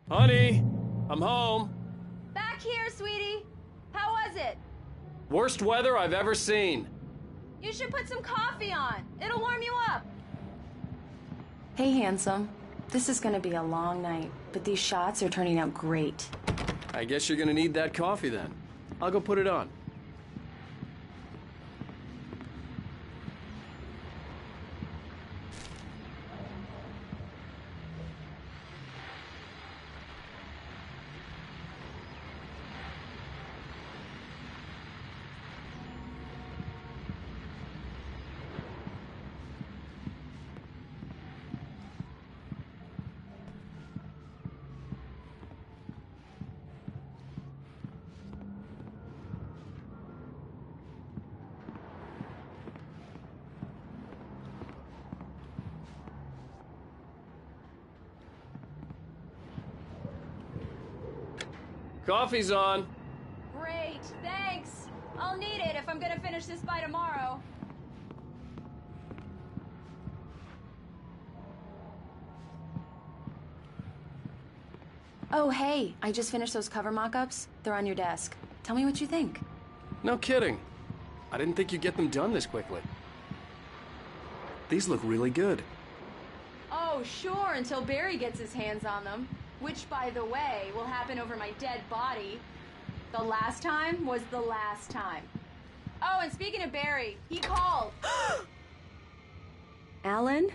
Honey, I'm home. Back here, sweetie. How was it? Worst weather I've ever seen. You should put some coffee on. It'll warm you up. Hey, handsome. This is gonna be a long night, but these shots are turning out great. I guess you're gonna need that coffee then. I'll go put it on. Coffee's on. Great, thanks. I'll need it if I'm gonna finish this by tomorrow. Oh, hey, I just finished those cover mock-ups. They're on your desk. Tell me what you think. No kidding. I didn't think you'd get them done this quickly. These look really good. Oh, sure, until Barry gets his hands on them. Which, by the way, will happen over my dead body. The last time was the last time. Oh, and speaking of Barry, he called. Alan?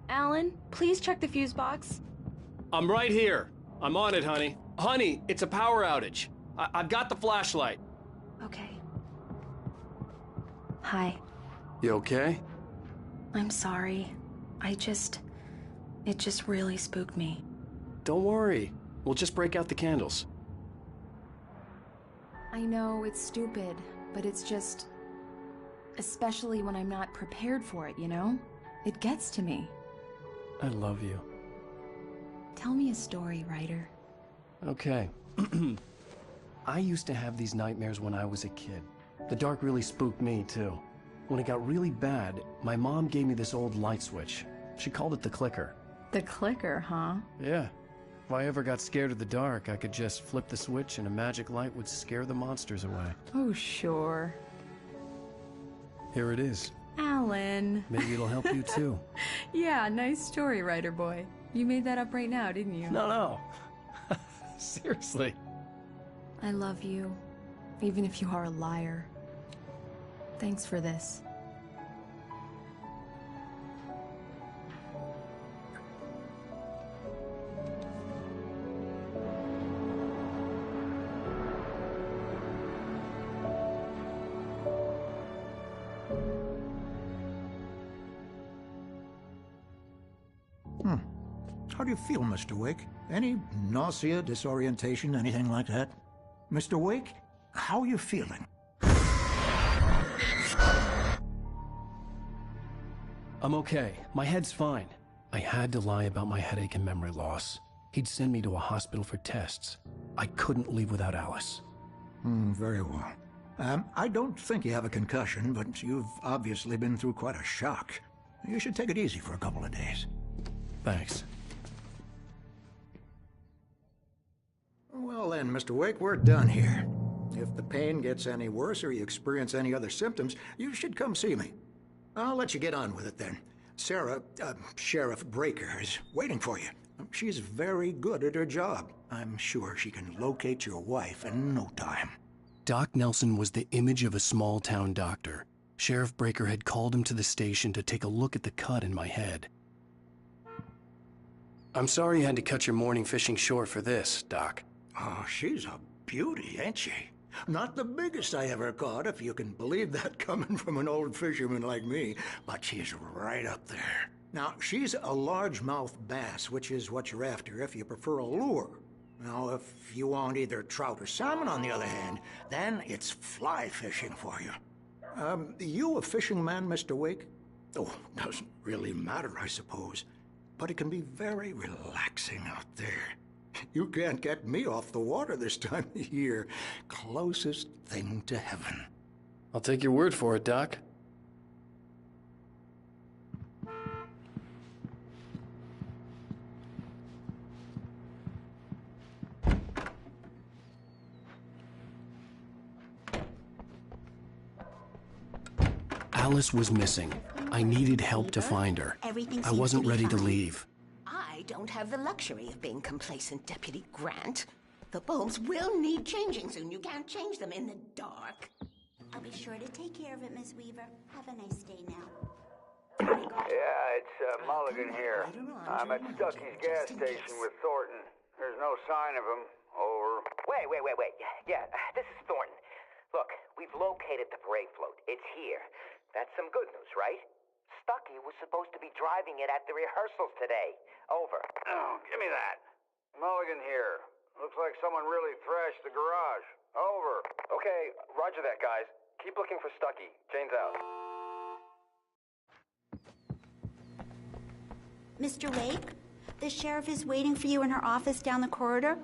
Alan, please check the fuse box. I'm right here. I'm on it, honey. Honey, it's a power outage. I've got the flashlight. Okay. Hi. You okay? I'm sorry. It just really spooked me. Don't worry. We'll just break out the candles. I know it's stupid, but it's just... Especially when I'm not prepared for it, you know? It gets to me. I love you. Tell me a story, writer. Okay. I used to have these nightmares when I was a kid. The dark really spooked me, too. When it got really bad, my mom gave me this old light switch. She called it the clicker. The clicker, huh? Yeah. If I ever got scared of the dark, I could just flip the switch and a magic light would scare the monsters away. Oh, sure. Here it is. Alan. Maybe it'll help you, too. Yeah, nice story, writer boy. You made that up right now, didn't you? No. Seriously. I love you, even if you are a liar. Thanks for this. How do you feel, Mr. Wake? Any nausea, disorientation, anything like that? Mr. Wake, how are you feeling? I'm okay. My head's fine. I had to lie about my headache and memory loss. He'd send me to a hospital for tests. I couldn't leave without Alice. Very well. I don't think you have a concussion, but you've obviously been through quite a shock. You should take it easy for a couple of days. Thanks. Well then, Mr. Wake, we're done here. If the pain gets any worse or you experience any other symptoms, you should come see me. I'll let you get on with it then. Sarah, Sheriff Breaker, is waiting for you. She's very good at her job. I'm sure she can locate your wife in no time. Doc Nelson was the image of a small-town doctor. Sheriff Breaker had called him to the station to take a look at the cut in my head. I'm sorry you had to cut your morning fishing short for this, Doc. Oh, she's a beauty, ain't she? Not the biggest I ever caught, if you can believe that coming from an old fisherman like me, but she's right up there. Now, she's a largemouth bass, which is what you're after if you prefer a lure. Now, if you want either trout or salmon, on the other hand, then it's fly fishing for you. You a fishing man, Mr. Wake? Oh, doesn't really matter, I suppose. But it can be very relaxing out there. You can't get me off the water this time of year. Closest thing to heaven. I'll take your word for it, Doc. Alice was missing. I needed help to find her. Everything I seems wasn't to be ready to fine. leave. I don't have the luxury of being complacent, Deputy Grant. The bulbs will need changing soon. You can't change them in the dark. I'll be sure to take care of it, Miss Weaver. Have a nice day now. Yeah, it's Mulligan here. I'm at Stucky's gas station with Thornton. There's no sign of him. Over. Wait. Yeah, this is Thornton. Look, we've located the parade float. It's here. That's some good news, right? Stucky was supposed to be driving it at the rehearsals today. Over. Oh, give me that. Mulligan here. Looks like someone really thrashed the garage. Over. Okay, roger that, guys. Keep looking for Stucky. Jane's out. Mr. Wake, the sheriff is waiting for you in her office down the corridor.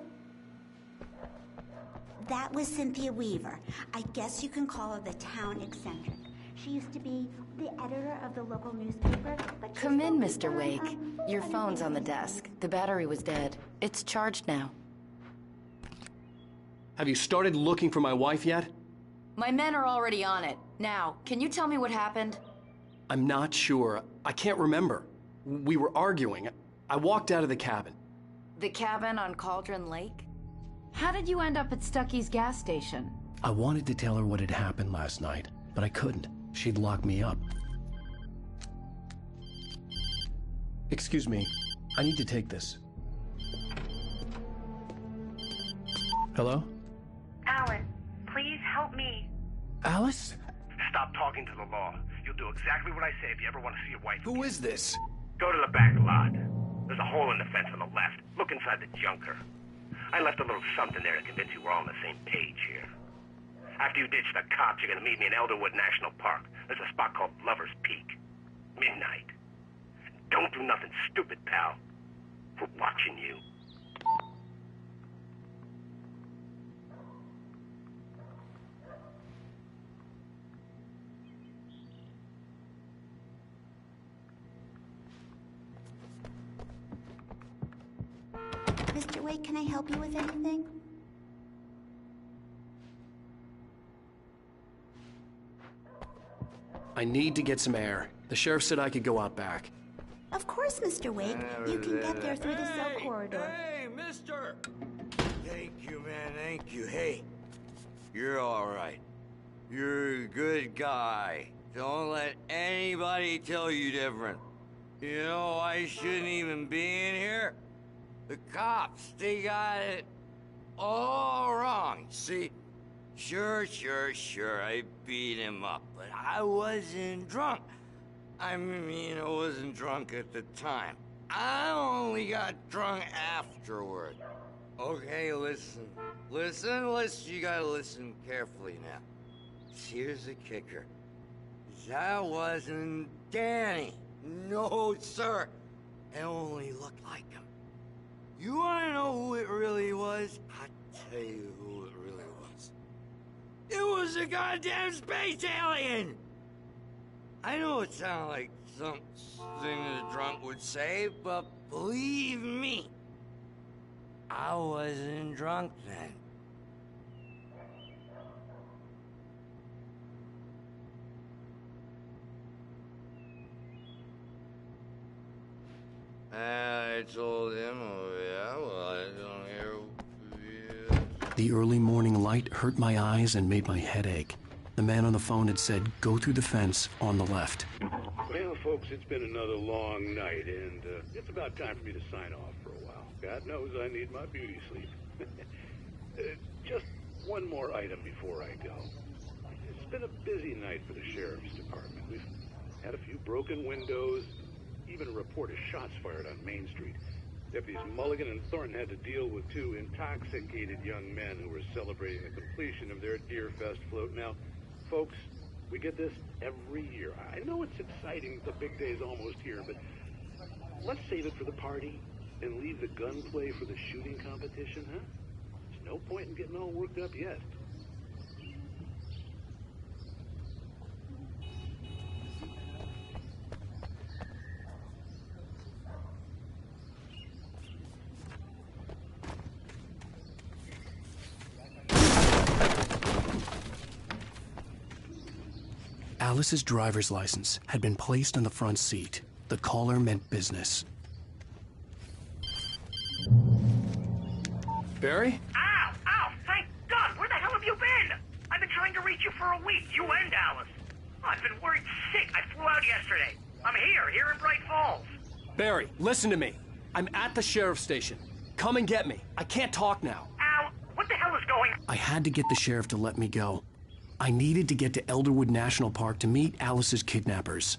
That was Cynthia Weaver. I guess you can call her the town eccentric. She used to be the editor of the local newspaper, but Come in, Mr. Wake. Your phone's on the desk. The battery was dead. It's charged now. Have you started looking for my wife yet? My men are already on it. Now, can you tell me what happened? I'm not sure. I can't remember. We were arguing. I walked out of the cabin. The cabin on Cauldron Lake? How did you end up at Stucky's gas station? I wanted to tell her what had happened last night, but I couldn't. She'd lock me up. Excuse me. I need to take this. Hello? Alan, please help me. Alice? Stop talking to the law. You'll do exactly what I say if you ever want to see your wife. Who is this? Go to the back lot. There's a hole in the fence on the left. Look inside the junker. I left a little something there to convince you we're all on the same page here. After you ditch the cops, you're gonna meet me in Elderwood National Park. There's a spot called Lover's Peak. Midnight. Don't do nothing stupid, pal. We're watching you. Mr. Wake, can I help you with anything? I need to get some air. The sheriff said I could go out back. Of course, Mr. Wake. You can get there through the cell corridor. Hey, mister! Thank you, man, thank you. Hey, you're all right. You're a good guy. Don't let anybody tell you different. You know, I shouldn't even be in here. The cops, they got it all wrong. See, sure, I beat him up, but I wasn't drunk. I mean, I wasn't drunk at the time. I only got drunk afterward. Okay, listen, you gotta listen carefully now. Here's the kicker. That wasn't Danny. No, sir. It only looked like him. You wanna know who it really was? I'll tell you who it really was. It was a goddamn space alien! I know it sounds like something a drunk would say, but believe me, I wasn't drunk then. I told him, oh yeah, well, I don't hear. The early morning light hurt my eyes and made my head ache. The man on the phone had said, go through the fence on the left. Well, folks, it's been another long night, and it's about time for me to sign off for a while. God knows I need my beauty sleep. Just one more item before I go. It's been a busy night for the sheriff's department. We've had a few broken windows, even a report of shots fired on Main Street. Deputies Mulligan and Thornton had to deal with two intoxicated young men who were celebrating the completion of their Deerfest float. Now, folks, we get this every year. I know it's exciting, the big day's almost here, but let's save it for the party and leave the gunplay for the shooting competition, huh? There's no point in getting all worked up yet. Alice's driver's license had been placed on the front seat. The caller meant business. Barry? Ow! Ow! Thank God! Where the hell have you been? I've been trying to reach you for a week, you and Alice. I've been worried sick. I flew out yesterday. I'm here in Bright Falls. Barry, listen to me. I'm at the sheriff's station. Come and get me. I can't talk now. Al, what the hell is going on? I had to get the sheriff to let me go. I needed to get to Elderwood National Park to meet Alice's kidnappers.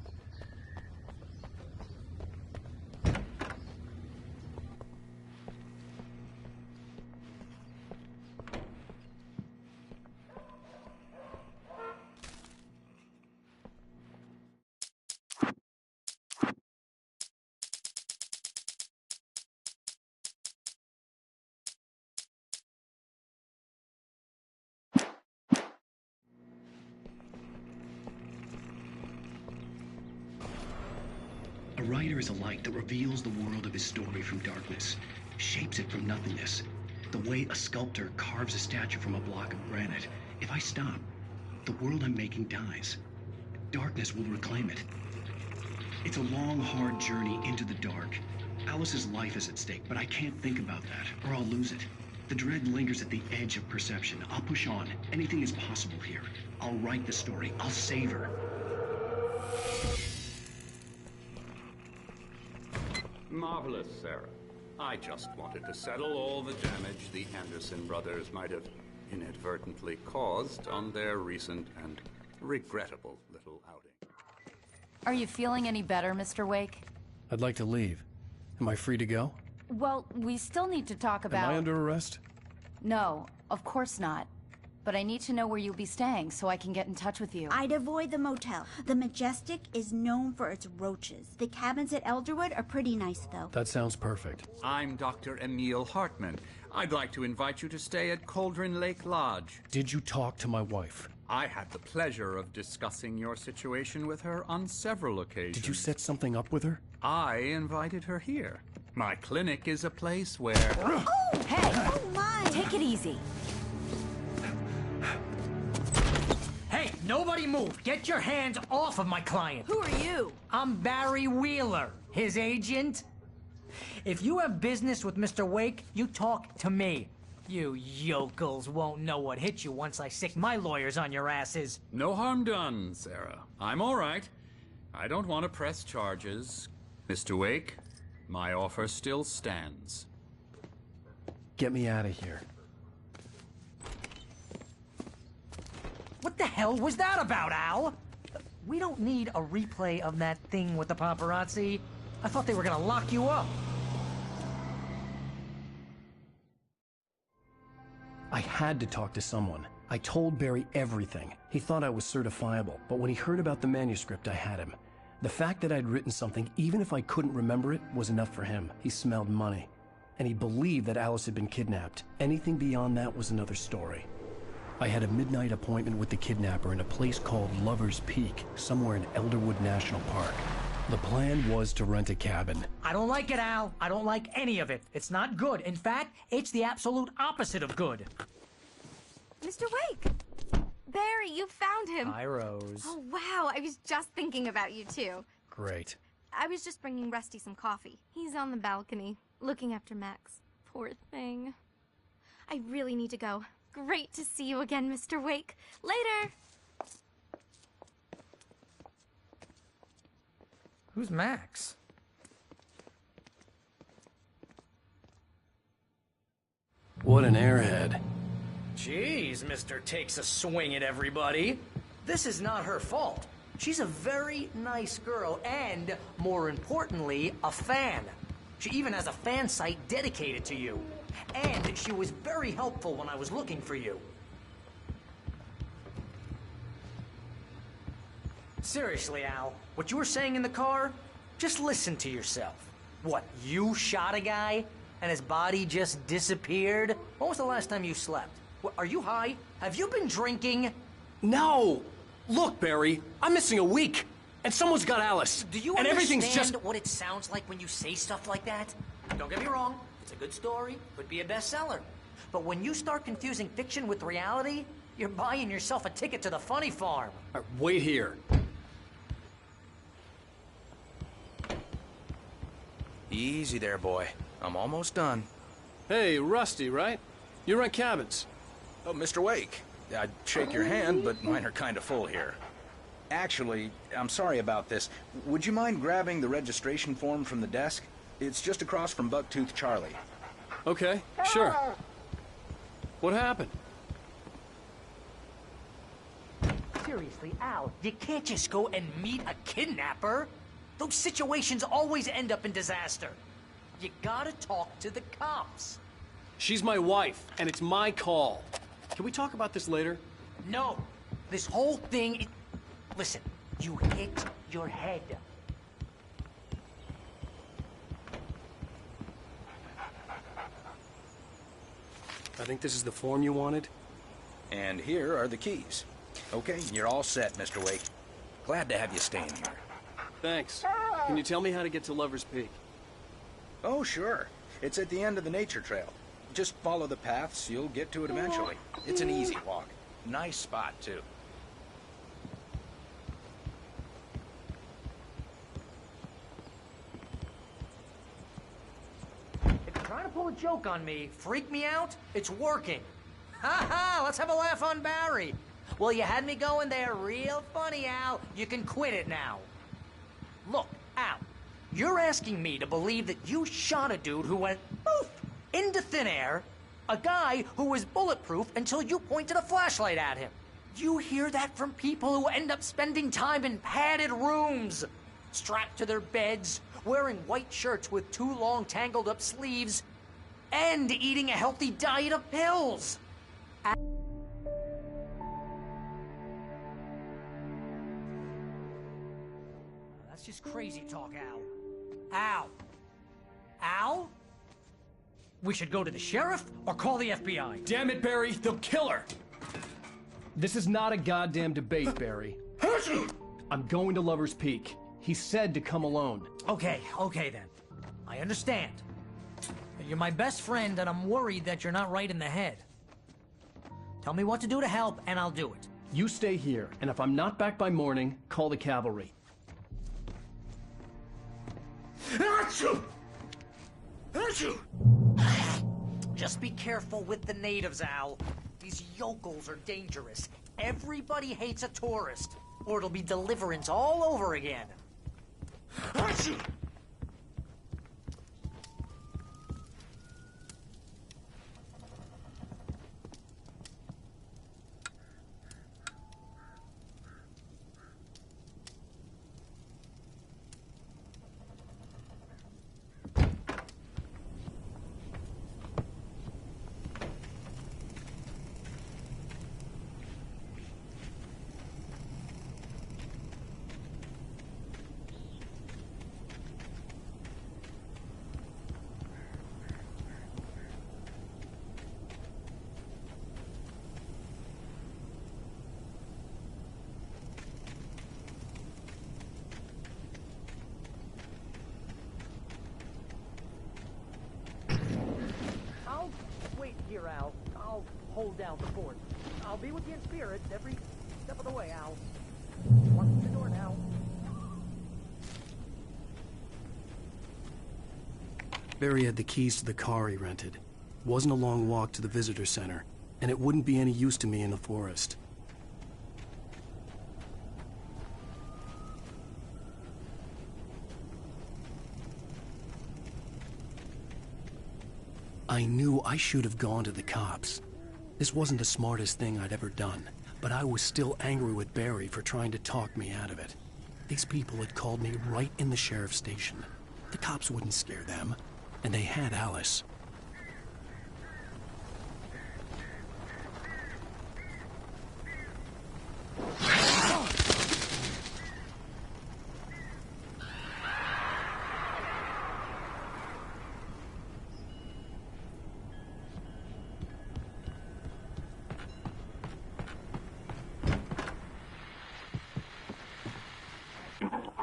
A writer is a light that reveals the world of his story from darkness, shapes it from nothingness. The way a sculptor carves a statue from a block of granite. If I stop, the world I'm making dies. Darkness will reclaim it. It's a long, hard journey into the dark. Alice's life is at stake, but I can't think about that, or I'll lose it. The dread lingers at the edge of perception. I'll push on. Anything is possible here. I'll write the story. I'll save her. Marvelous, Sarah. I just wanted to settle all the damage the Anderson brothers might have inadvertently caused on their recent and regrettable little outing. Are you feeling any better, Mr. Wake? I'd like to leave. Am I free to go? Well, we still need to talk about... Am I under arrest? No, of course not. But I need to know where you'll be staying so I can get in touch with you. I'd avoid the motel. The Majestic is known for its roaches. The cabins at Elderwood are pretty nice, though. That sounds perfect. I'm Dr. Emil Hartman. I'd like to invite you to stay at Cauldron Lake Lodge. Did you talk to my wife? I had the pleasure of discussing your situation with her on several occasions. Did you set something up with her? I invited her here. My clinic is a place where... Oh, hey! Oh, my! Take it easy. Hey, nobody move! Get your hands off of my client! Who are you? I'm Barry Wheeler, his agent. If you have business with Mr. Wake, you talk to me. You yokels won't know what hit you once I sick my lawyers on your asses. No harm done, Sarah. I'm all right. I don't want to press charges. Mr. Wake, my offer still stands. Get me out of here. What the hell was that about, Al? We don't need a replay of that thing with the paparazzi. I thought they were gonna lock you up. I had to talk to someone. I told Barry everything. He thought I was certifiable, but when he heard about the manuscript, I had him. The fact that I'd written something, even if I couldn't remember it, was enough for him. He smelled money. And he believed that Alice had been kidnapped. Anything beyond that was another story. I had a midnight appointment with the kidnapper in a place called Lover's Peak, somewhere in Elderwood National Park. The plan was to rent a cabin. I don't like it, Al. I don't like any of it. It's not good. In fact, it's the absolute opposite of good. Mr. Wake! Barry, you found him. Hi, Rose. Oh, wow. I was just thinking about you, too. Great. I was just bringing Rusty some coffee. He's on the balcony, looking after Max. Poor thing. I really need to go. Great to see you again, Mr. Wake. Later! Who's Max? What an airhead. Jeez, Mr. Takes a swing at everybody. This is not her fault. She's a very nice girl and, more importantly, a fan. She even has a fan site dedicated to you. And she was very helpful when I was looking for you. Seriously, Al, what you were saying in the car, just listen to yourself. What, you shot a guy and his body just disappeared? When was the last time you slept? What, are you high? Have you been drinking? No! Look, Barry, I'm missing a week, and someone's got Alice. Do you and everything's understand just... what it sounds like when you say stuff like that? Don't get me wrong, it's a good story, could be a bestseller. But when you start confusing fiction with reality, you're buying yourself a ticket to the funny farm. Wait here. Easy there, boy. I'm almost done. Hey, Rusty, right? You rent cabins. Oh, Mr. Wake. I'd shake your hand, but mine are kind of full here. Actually, I'm sorry about this. Would you mind grabbing the registration form from the desk? It's just across from Bucktooth Charlie. Okay, sure. What happened? Seriously, Al, you can't just go and meet a kidnapper. Those situations always end up in disaster. You gotta talk to the cops. She's my wife, and it's my call. Can we talk about this later? No. This whole thing... Listen, you hit your head. I think this is the form you wanted. And here are the keys. Okay, you're all set, Mr. Wake. Glad to have you staying here. Thanks. Can you tell me how to get to Lover's Peak? Oh, sure. It's at the end of the nature trail. Just follow the paths, you'll get to it eventually. It's an easy walk. Nice spot, too. If you're trying to pull a joke on me, freak me out, it's working. Ha ha! Let's have a laugh on Barry. Well, you had me going there real funny, Al. You can quit it now. Look, Al, you're asking me to believe that you shot a dude who went poof into thin air, a guy who was bulletproof until you pointed a flashlight at him. You hear that from people who end up spending time in padded rooms, strapped to their beds, wearing white shirts with too long tangled up sleeves, and eating a healthy diet of pills. That's just crazy talk, Al. Al? Al? We should go to the sheriff or call the FBI. Damn it, Barry, they'll kill her! This is not a goddamn debate, Barry. I'm going to Lover's Peak. He said to come alone. Okay then. I understand. You're my best friend, and I'm worried that you're not right in the head. Tell me what to do to help, and I'll do it. You stay here, and if I'm not back by morning, call the cavalry. Achoo! Achoo! Just be careful with the natives, Al. These yokels are dangerous. Everybody hates a tourist, or it'll be Deliverance all over again. Achoo! Here, Al. I'll hold down the fort. I'll be with you in spirit every step of the way, Al. Walk through the door now. Barry had the keys to the car he rented. Wasn't a long walk to the visitor center, and it wouldn't be any use to me in the forest. I knew I should have gone to the cops. This wasn't the smartest thing I'd ever done, but I was still angry with Barry for trying to talk me out of it. These people had called me right in the sheriff's station. The cops wouldn't scare them, and they had Alice.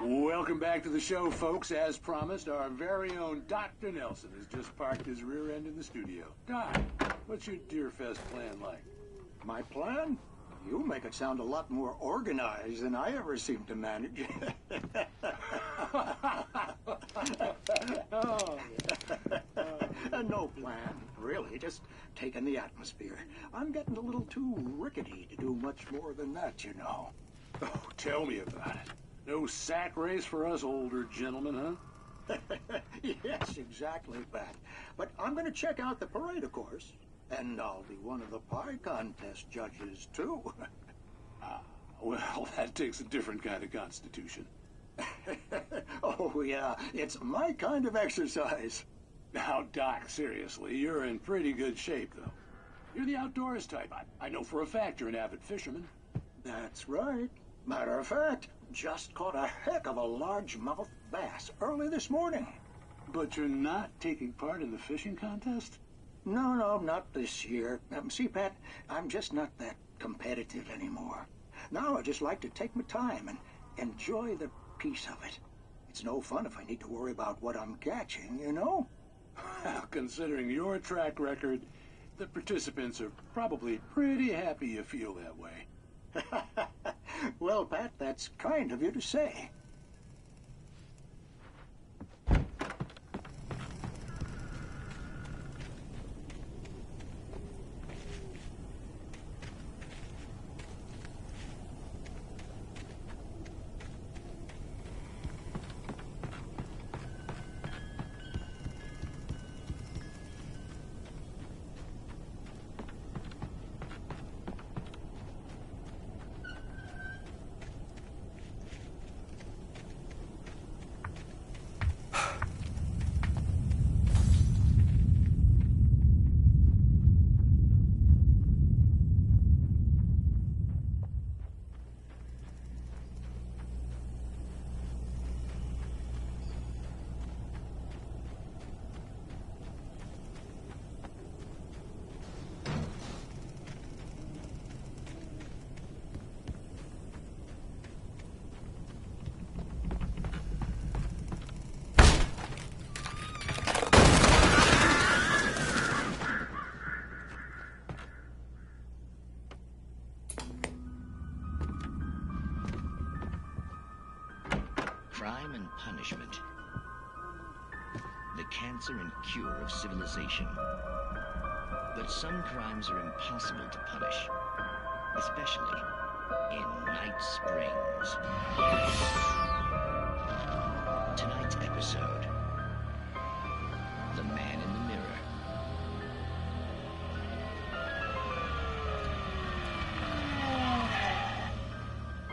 Welcome back to the show, folks. As promised, our very own Dr. Nelson has just parked his rear end in the studio. Doc, what's your Deerfest plan like? My plan? You make it sound a lot more organized than I ever seem to manage. No plan, really. Just taking the atmosphere. I'm getting a little too rickety to do much more than that, you know. Oh, tell me about it. No sack race for us older gentlemen, huh? Yes, exactly, Pat. But I'm going to check out the parade, of course. And I'll be one of the pie contest judges, too. Well, that takes a different kind of constitution. Oh, yeah. It's my kind of exercise. Now, Doc, seriously, you're in pretty good shape, though. You're the outdoors type. I know for a fact you're an avid fisherman. That's right. Matter of fact, just caught a heck of a largemouth bass early this morning. But you're not taking part in the fishing contest? No, not this year. See, Pat, I'm just not that competitive anymore. Now I just like to take my time and enjoy the peace of it. It's no fun if I need to worry about what I'm catching, you know? Well, considering your track record, the participants are probably pretty happy you feel that way. Well, Pat, that's kind of you to say. Crime and punishment. The cancer and cure of civilization. But some crimes are impossible to punish, especially in Night Springs. Tonight's episode, The Man in the Mirror.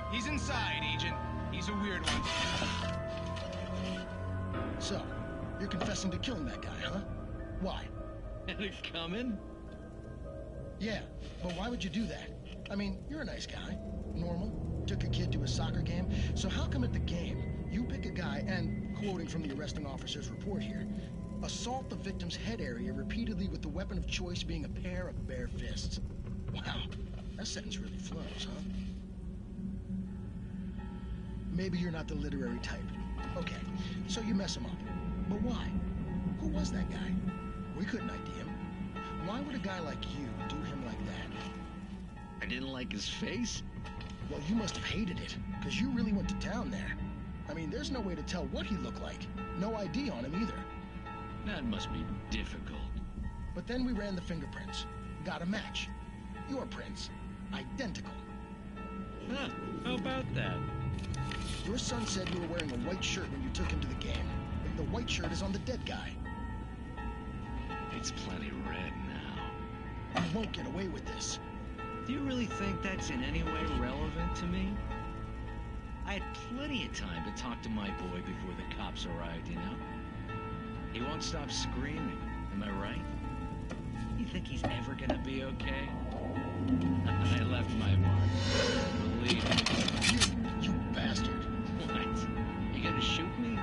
He's inside, Agent. He's a weird one. So, you're confessing to killing that guy, huh? Why? And he's coming? Yeah, but why would you do that? I mean, you're a nice guy. Normal. Took a kid to a soccer game. So how come at the game, you pick a guy and, quoting from the arresting officer's report here, assault the victim's head area repeatedly with the weapon of choice being a pair of bare fists? Wow, that sentence really flows, huh? Maybe you're not the literary type. Okay, so you mess him up. But why? Who was that guy? We couldn't ID him. Why would a guy like you do him like that? I didn't like his face? Well, you must have hated it, because you really went to town there. I mean, there's no way to tell what he looked like. No ID on him either. That must be difficult. But then we ran the fingerprints. Got a match. Your prints. Identical. Huh, how about that? Your son said you were wearing a white shirt when you took him to the game. The white shirt is on the dead guy. It's plenty red now. You won't get away with this. Do you really think that's in any way relevant to me? I had plenty of time to talk to my boy before the cops arrived, you know? He won't stop screaming, am I right? You think he's ever gonna be okay? I left my mark. Believe me. You bastard. What? You gonna shoot me?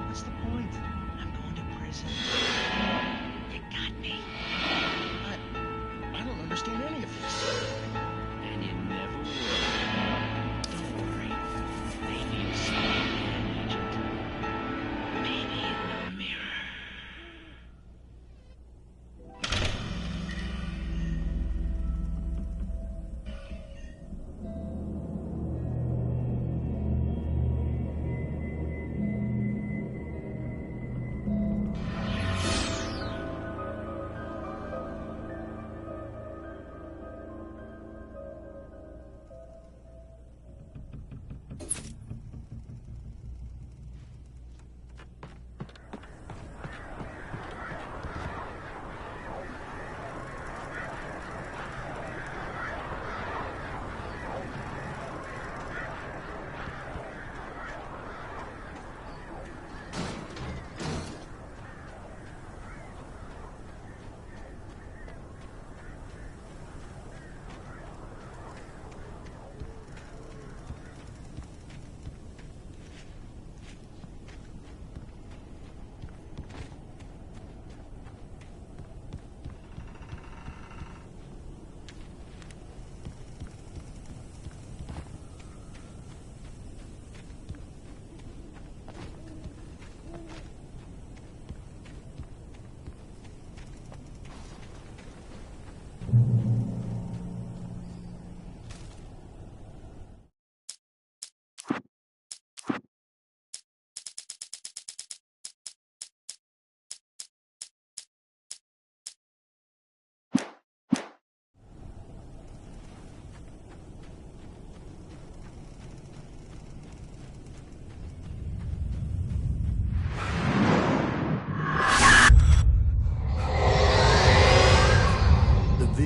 What's the point? I'm going to prison. You got me. I don't understand any of this. And you never will. Don't worry. Maybe you'll see me again, Agent. Maybe in the mirror.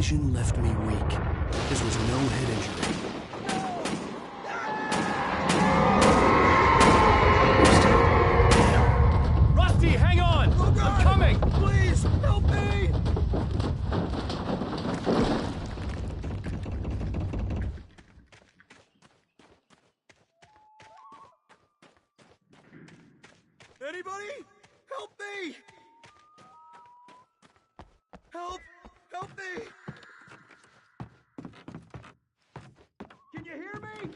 vision left me weak. This was no head injury. Rusty, hang on! Oh, God! I'm coming! Please, help me! Anybody? Help me! Help! Help me! Can you hear me?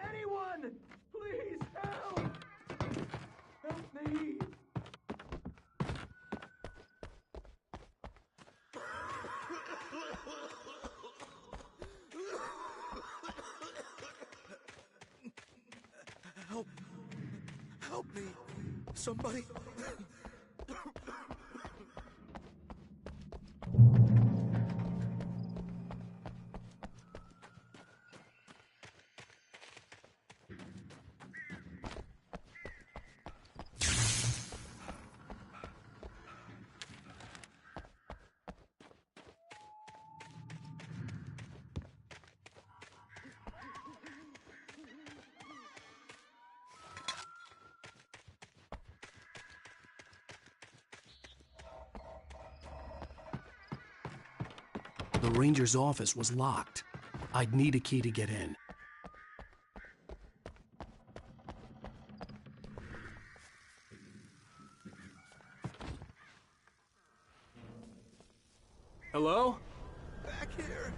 Anyone! Please help! Help me! Help! Help me! Somebody! The ranger's office was locked. I'd need a key to get in. Hello? Back here!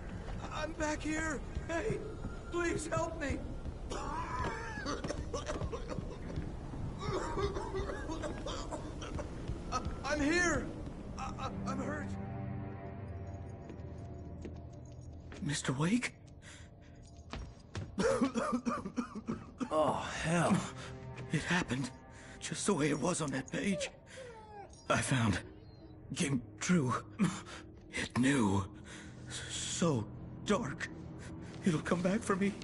I'm back here! Hey, please help me! I'm here! I'm hurt! Mr. Wake? Oh, hell. It happened just the way it was on that page. I found. Came true. It knew. So dark. It'll come back for me.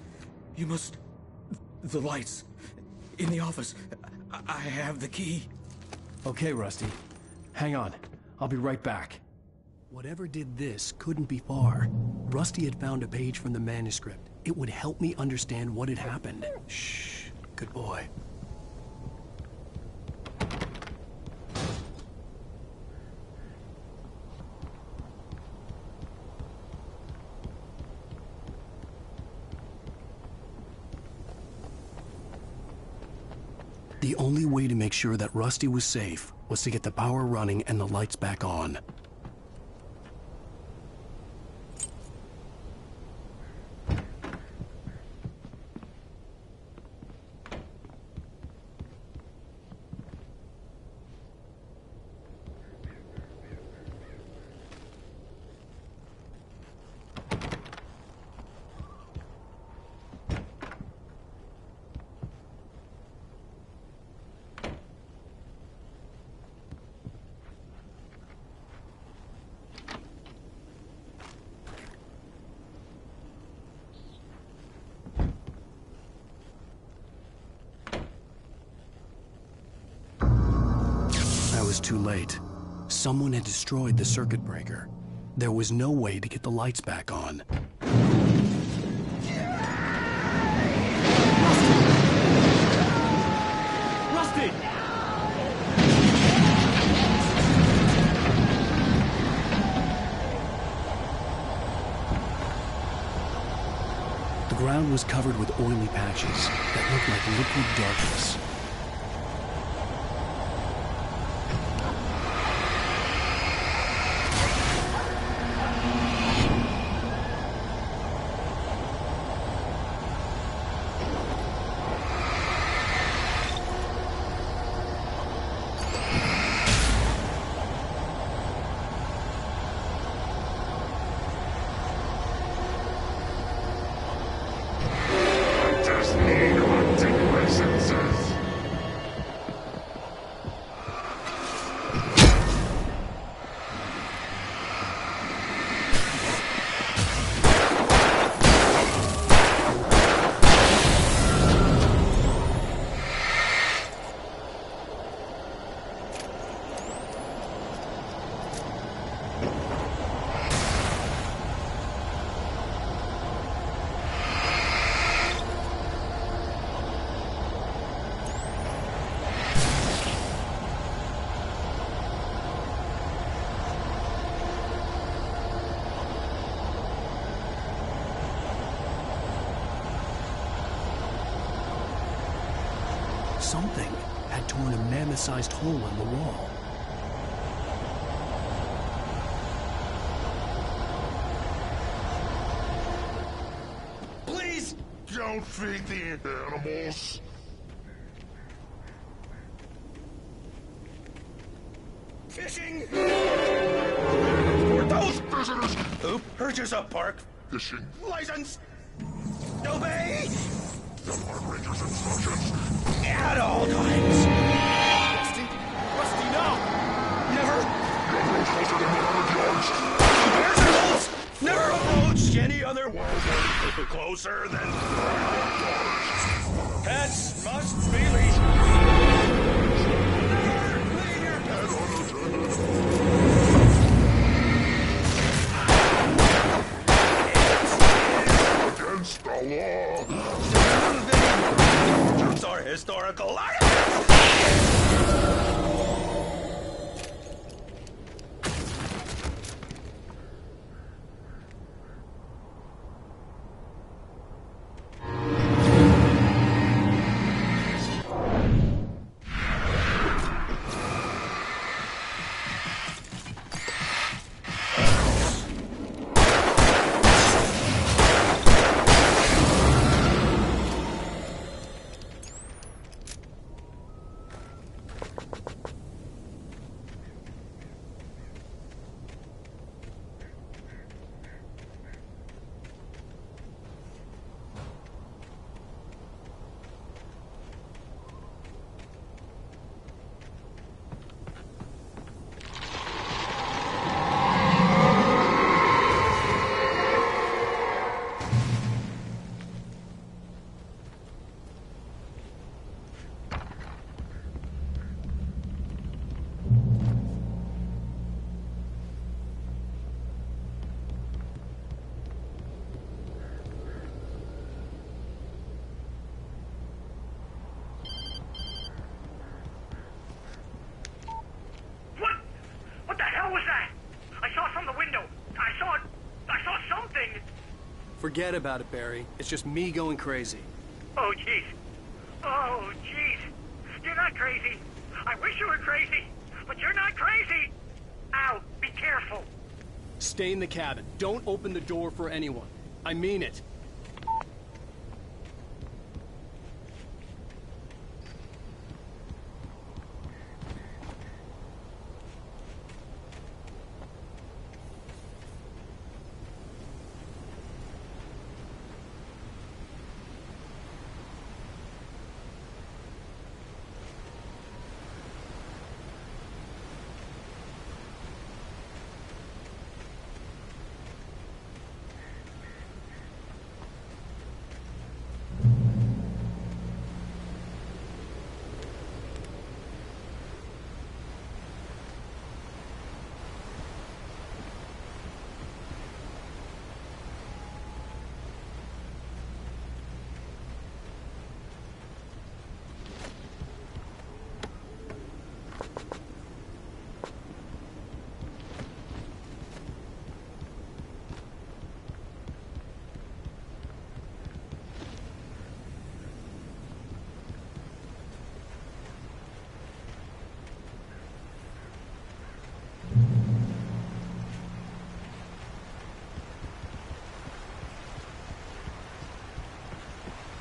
You must... The lights. In the office. I have the key. Okay, Rusty. Hang on. I'll be right back. Whatever did this couldn't be far. Rusty had found a page from the manuscript. It would help me understand what had happened. Shh. Good boy. The only way to make sure that Rusty was safe was to get the power running and the lights back on. I was too late. Someone had destroyed the circuit breaker. There was no way to get the lights back on. Rusty! The ground was covered with oily patches that looked like liquid darkness. Just need hunting licenses. Something had torn a mammoth-sized hole in the wall. Please! Don't feed the animals. Fishing! For those visitors who purchase a park fishing license, obey the park ranger's instructions at all times. Rusty? Rusty, no! Never. Never closer than 100 yards. Bears and wolves never approach any other wildlife closer than pets must be leashed. Never leave your pet unattended. Against the law. These are historical artifacts. Forget about it, Barry. It's just me going crazy. Oh, jeez. Oh, jeez. You're not crazy. I wish you were crazy, but you're not crazy. Ow, be careful. Stay in the cabin. Don't open the door for anyone. I mean it.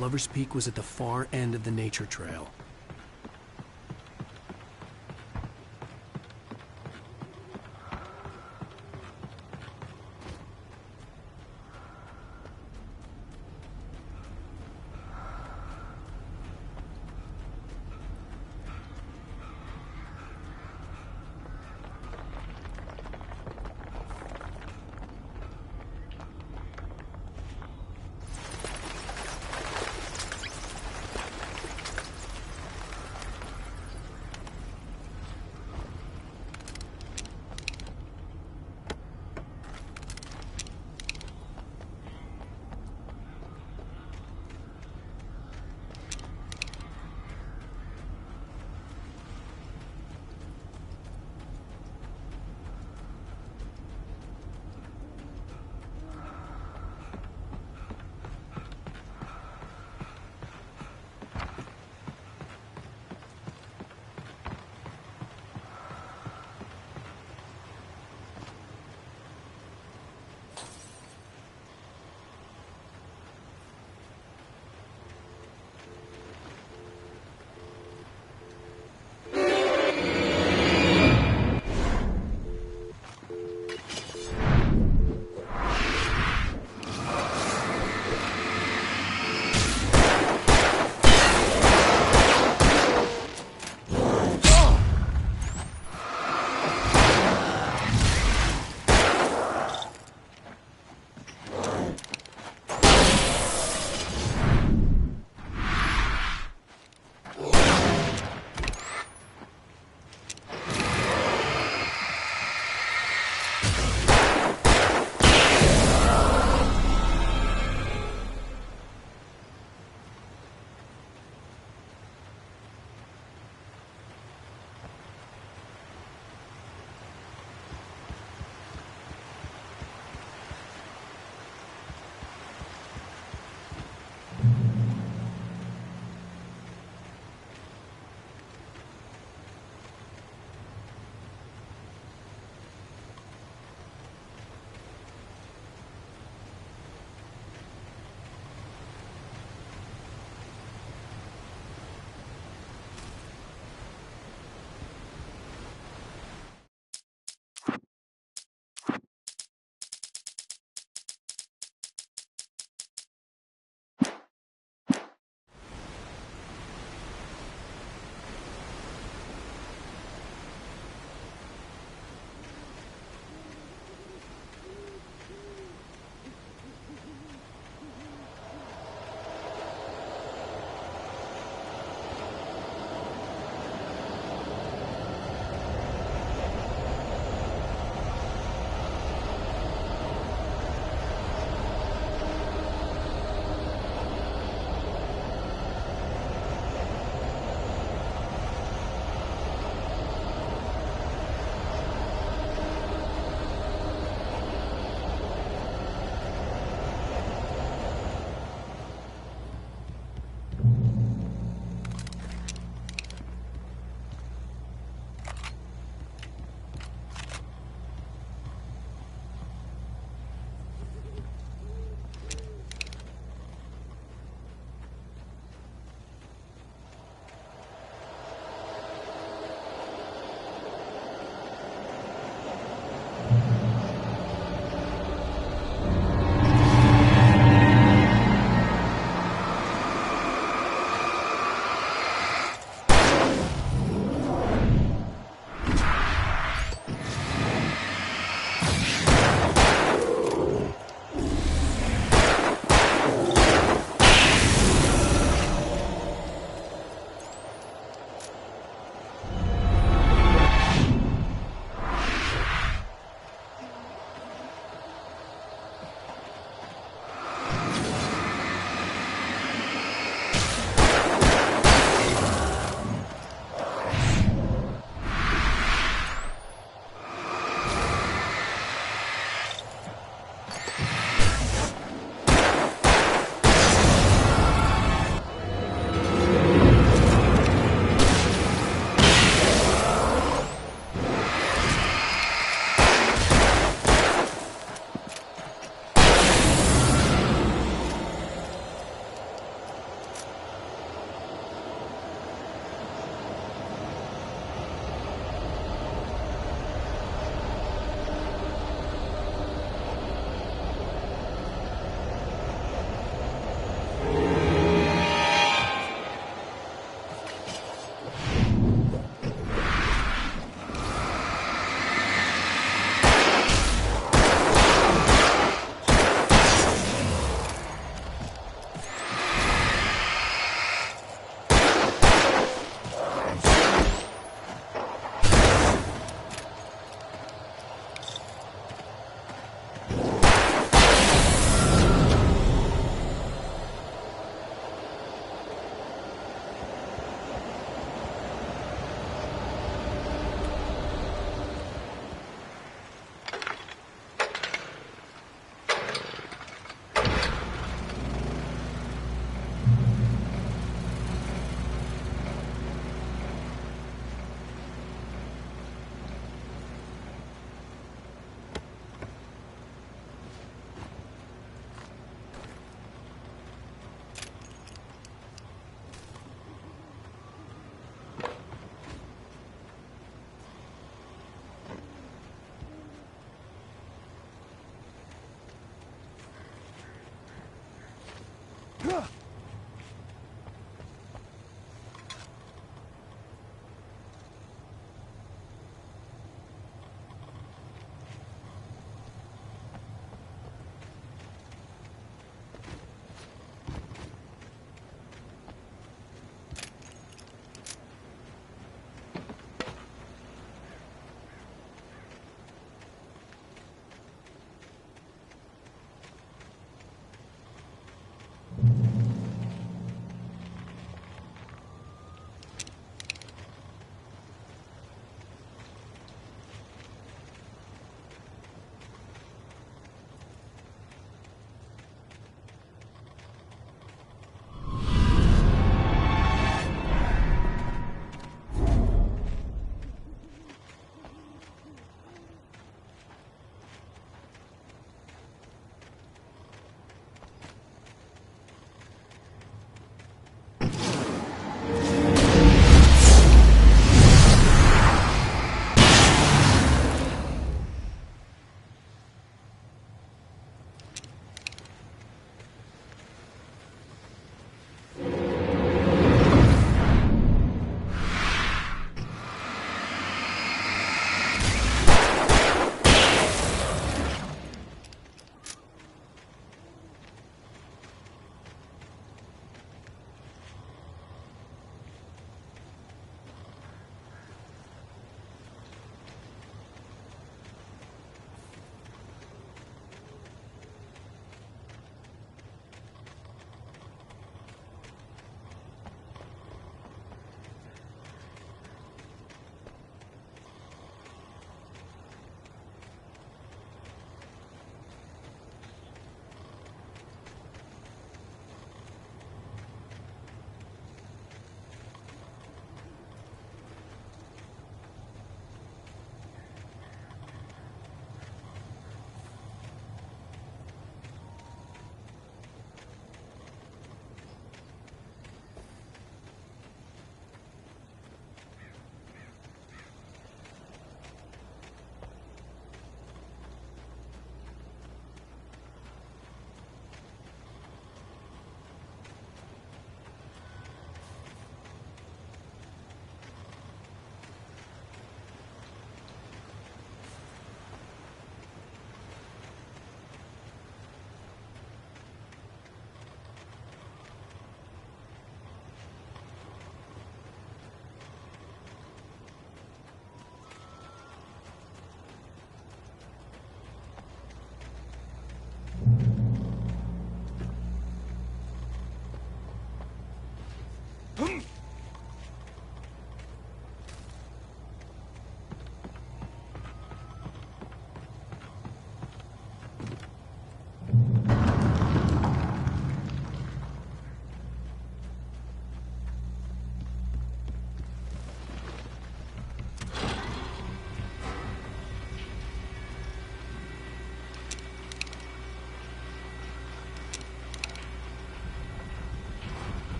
Lover's Peak was at the far end of the nature trail.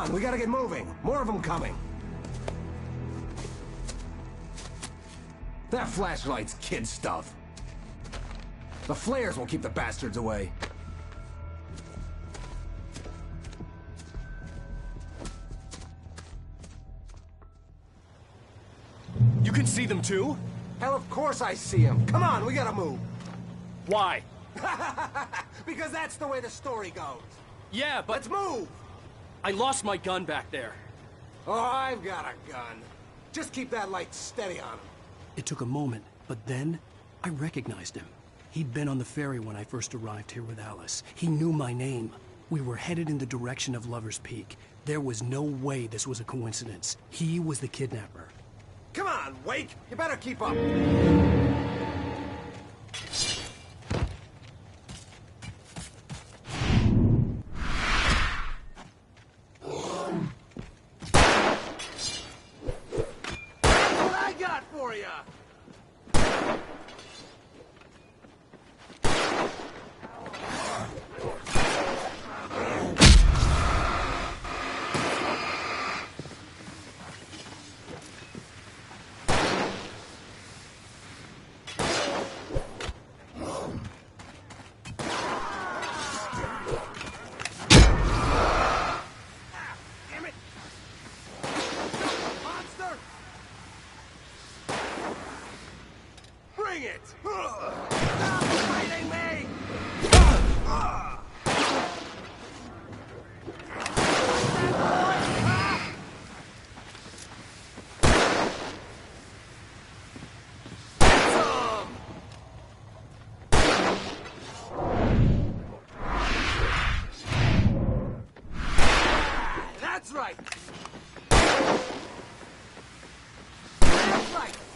on, we gotta get moving. More of them coming. That flashlight's kid stuff. The flares will keep the bastards away. You can see them too? Hell, of course I see them. Come on, we gotta move. Why? Because that's the way the story goes. Yeah, but... Let's move! I lost my gun back there. Oh, I've got a gun. Just keep that light steady on him. It took a moment, but then I recognized him. He'd been on the ferry when I first arrived here with Alice. He knew my name. We were headed in the direction of Lover's Peak. There was no way this was a coincidence. He was the kidnapper. Come on, Wake! You better keep up!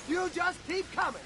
You just keep coming.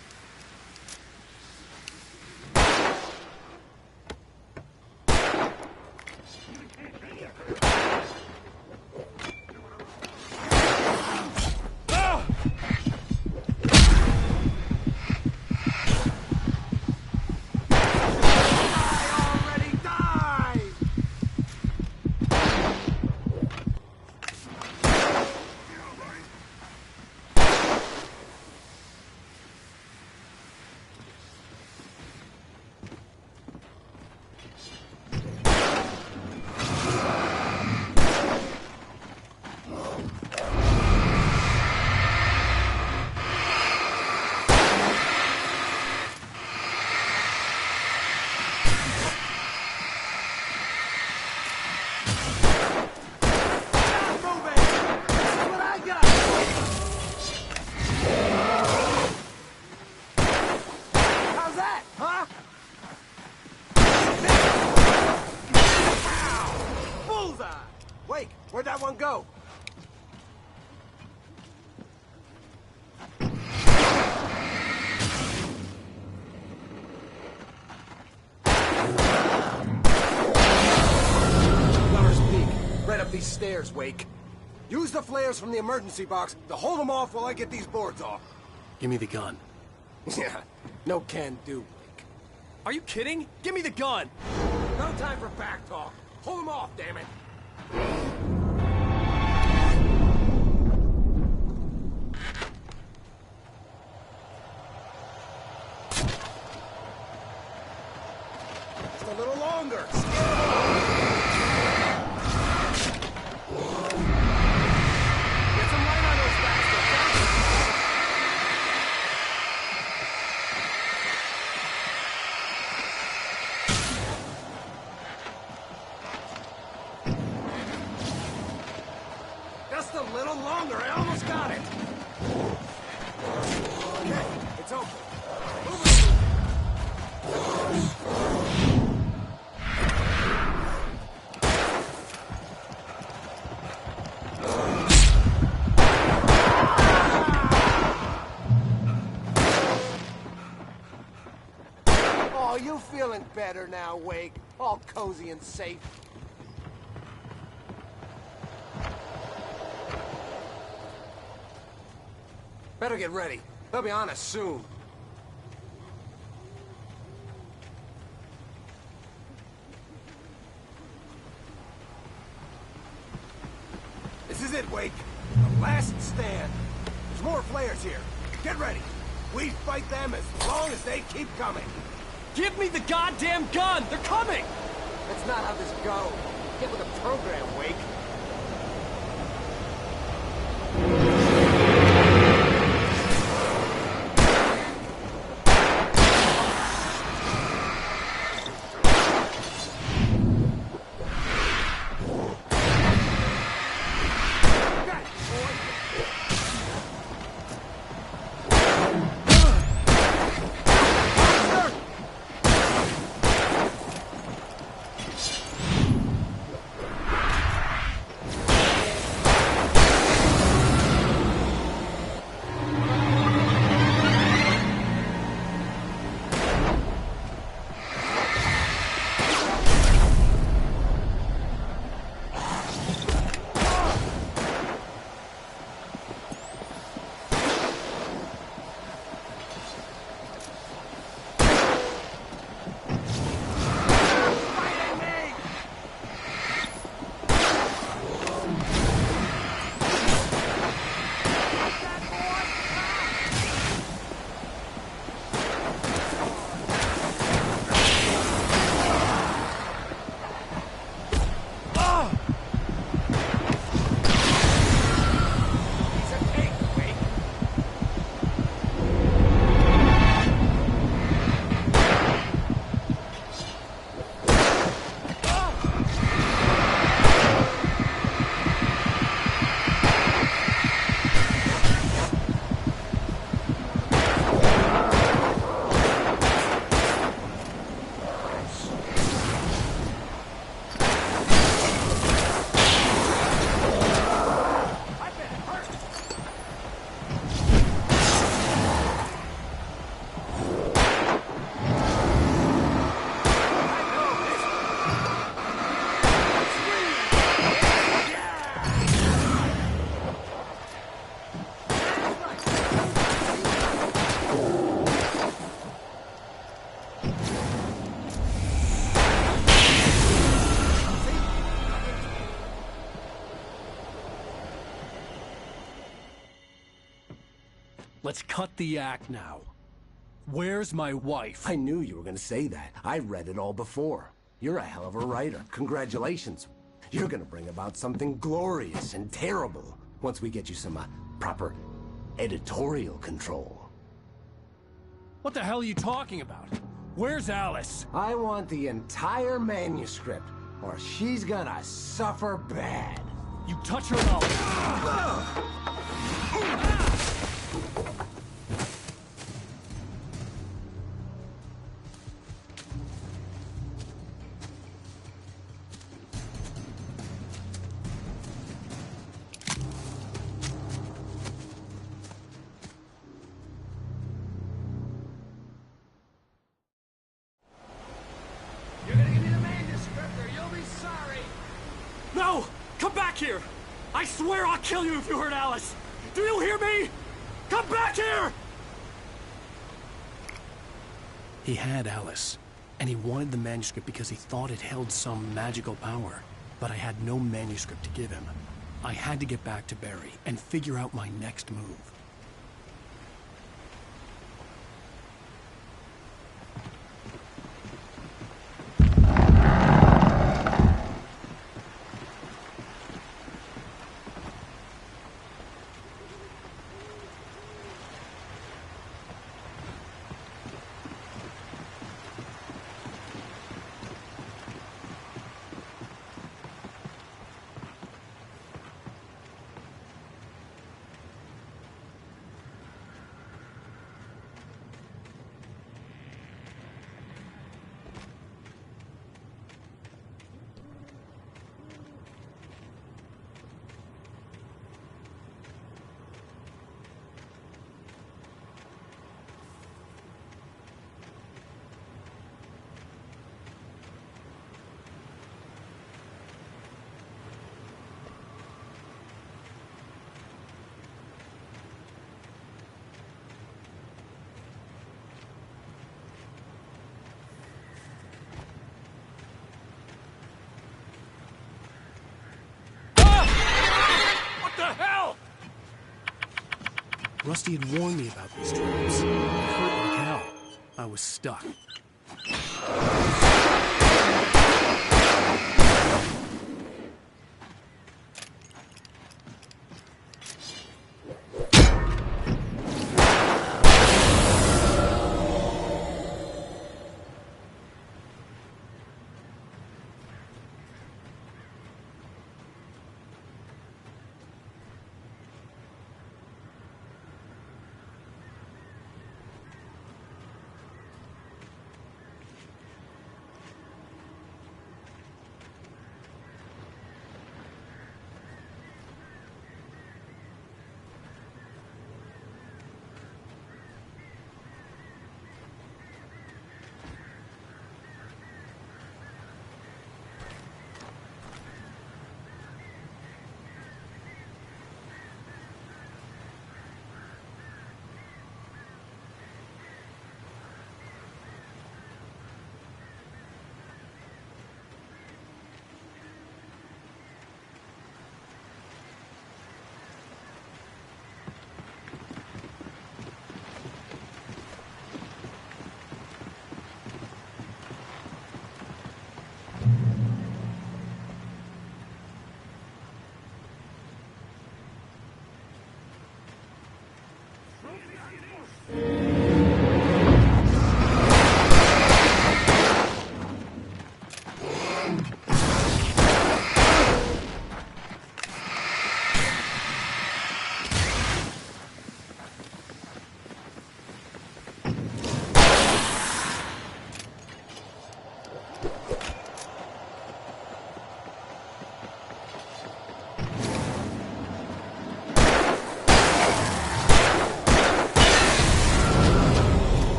Where'd that one go? Lover's Peak. Right up these stairs, Wake. Use the flares from the emergency box to hold them off while I get these boards off. Give me the gun. Yeah, no can do, Wake. Are you kidding? Give me the gun! No time for back talk. Hold them off, damn it. Just a little longer. Get some light on those bastards. Just a little longer. I almost got it. Okay, it's open. Move it. Oh, you feeling better now, Wake? All cozy and safe. Better get ready. They'll be on us soon. it, Wake. The last stand. There's more flares here. Get ready. We fight them as long as they keep coming. Give me the goddamn gun! They're coming! That's not how this goes. Get with the program, Wake. Let's cut the act now. Where's my wife? I knew you were gonna say that. I read it all before. You're a hell of a writer. Congratulations. You're gonna bring about something glorious and terrible once we get you some proper editorial control. What the hell are you talking about? Where's Alice? I want the entire manuscript, or she's gonna suffer bad. You touch her now. You're gonna give me the manuscript or you'll be sorry. No! Come back here! I swear I'll kill you if you hurt Alice! Do you hear me? Come back here! He had Alice, and he wanted the manuscript because he thought it held some magical power. But I had no manuscript to give him. I had to get back to Barry and figure out my next move. Rusty had warned me about these traps. It hurt like hell. I was stuck.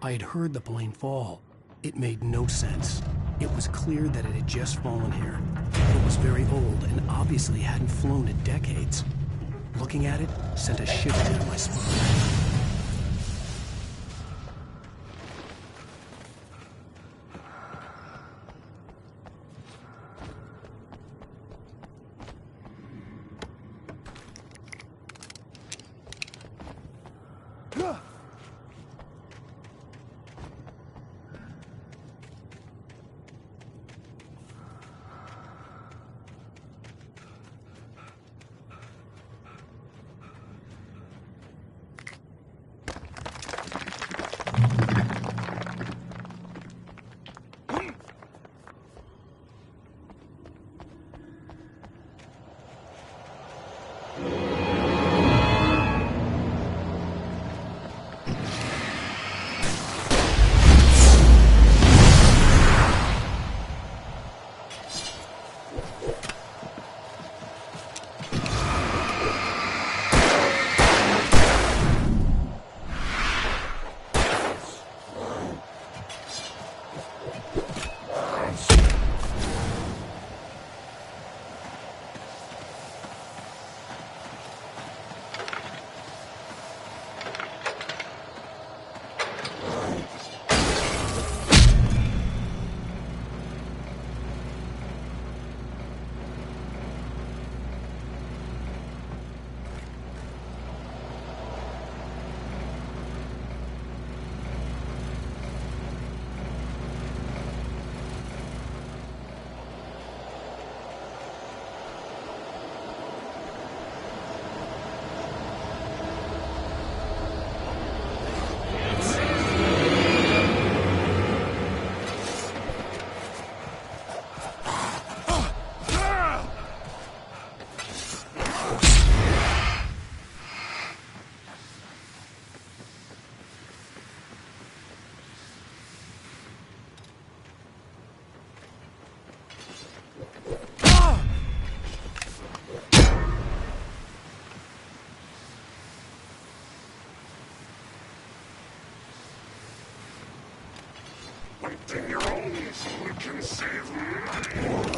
I had heard the plane fall. It made no sense. It was clear that it had just fallen here. It was very old and obviously hadn't flown in decades. Looking at it sent a shiver down my spine. Then your own food can save money.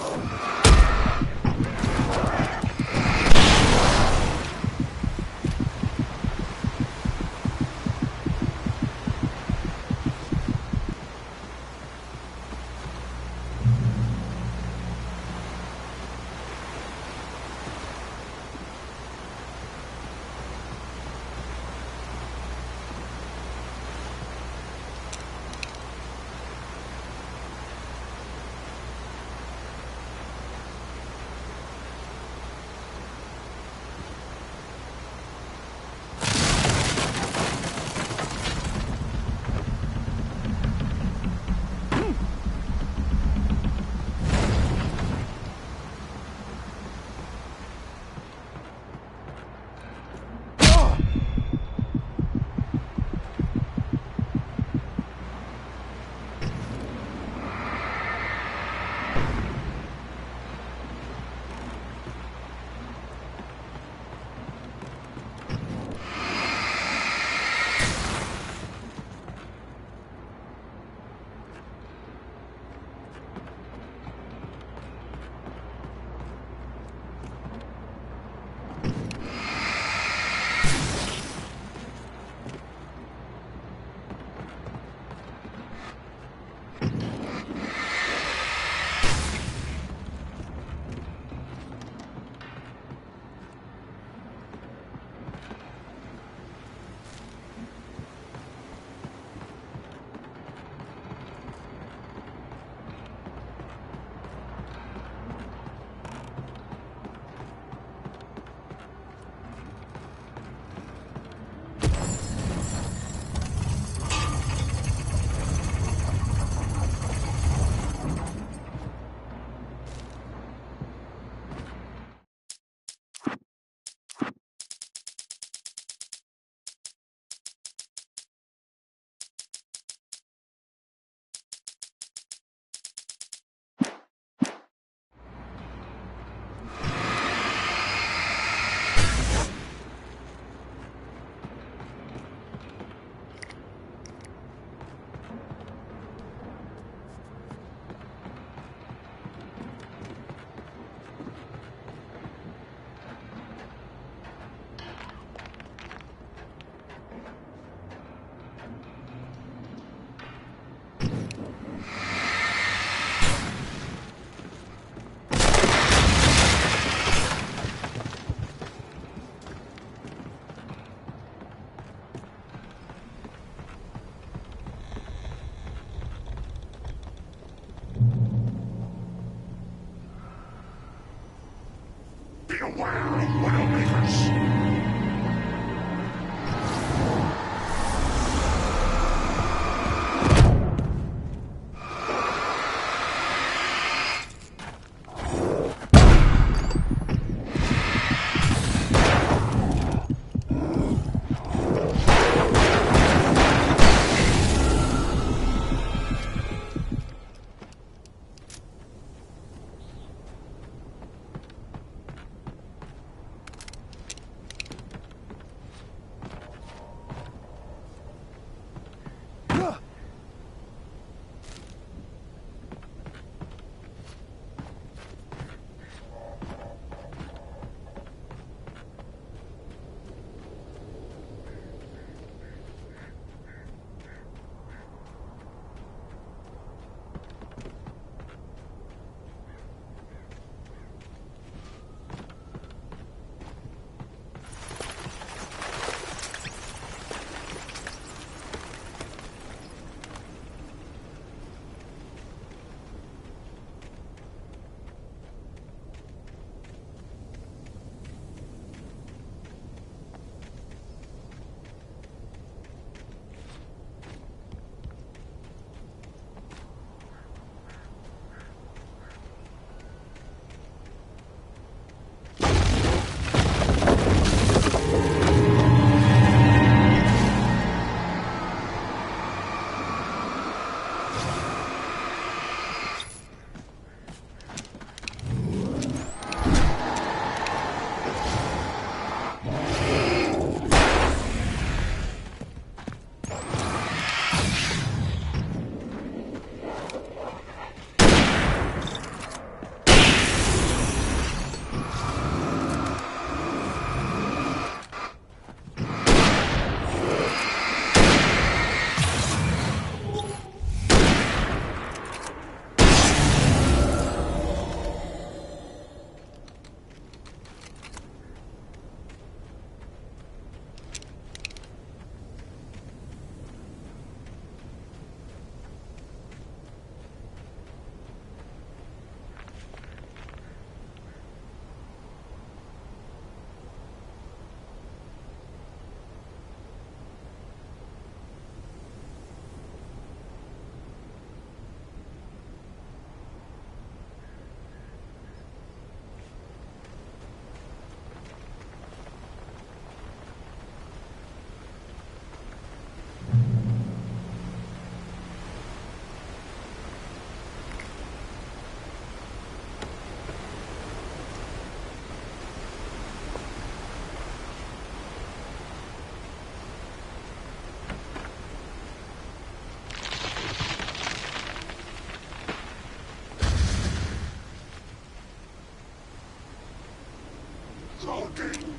Smoking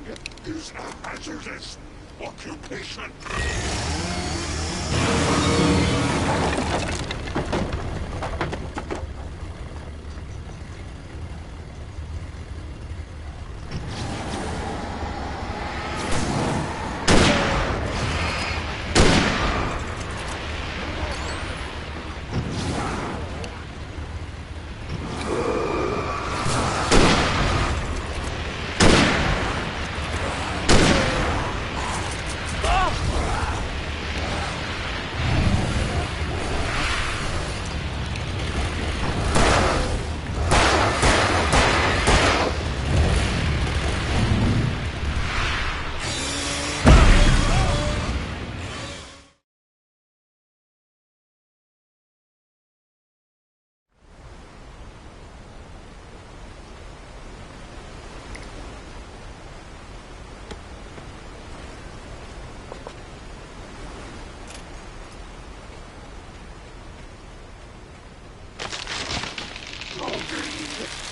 is a hazardous occupation.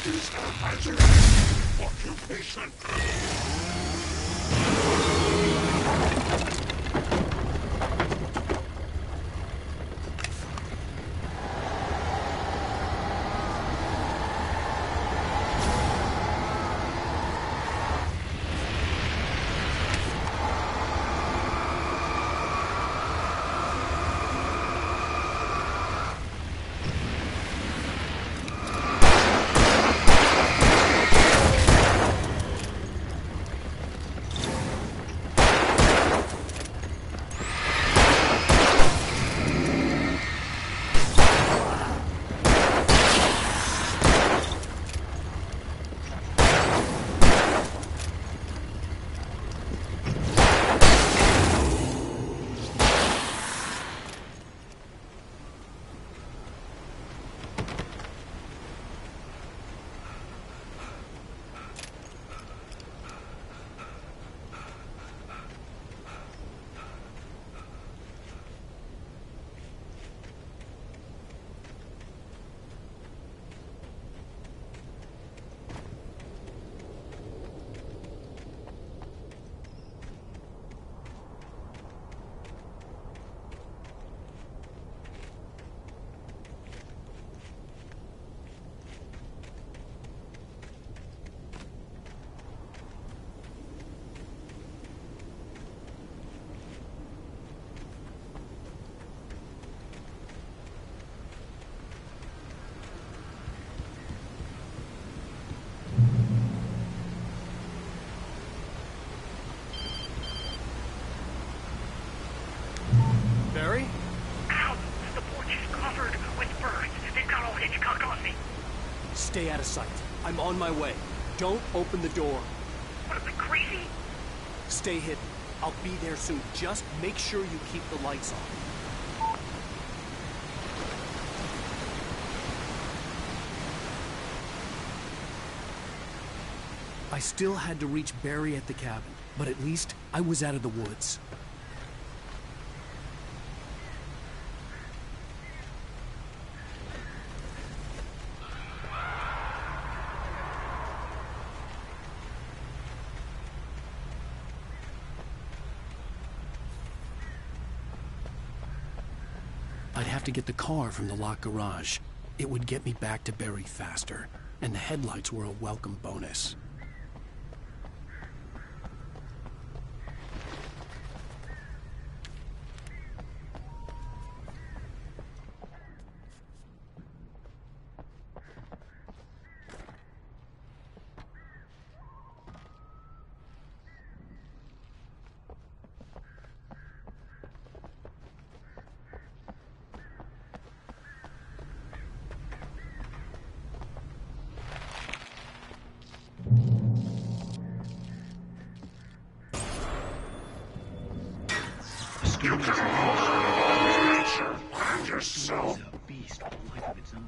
Is a hazardous occupation. Barry? Ow! The porch is covered with birds. They've got all Hitchcock on me. Stay out of sight. I'm on my way. Don't open the door. What, am I crazy? Stay hidden. I'll be there soon. Just make sure you keep the lights on. I still had to reach Barry at the cabin, but at least I was out of the woods. I'd have to get the car from the locked garage. It would get me back to Barry faster, and the headlights were a welcome bonus. You can hold nature and yourself. It's a beast with a life of its own.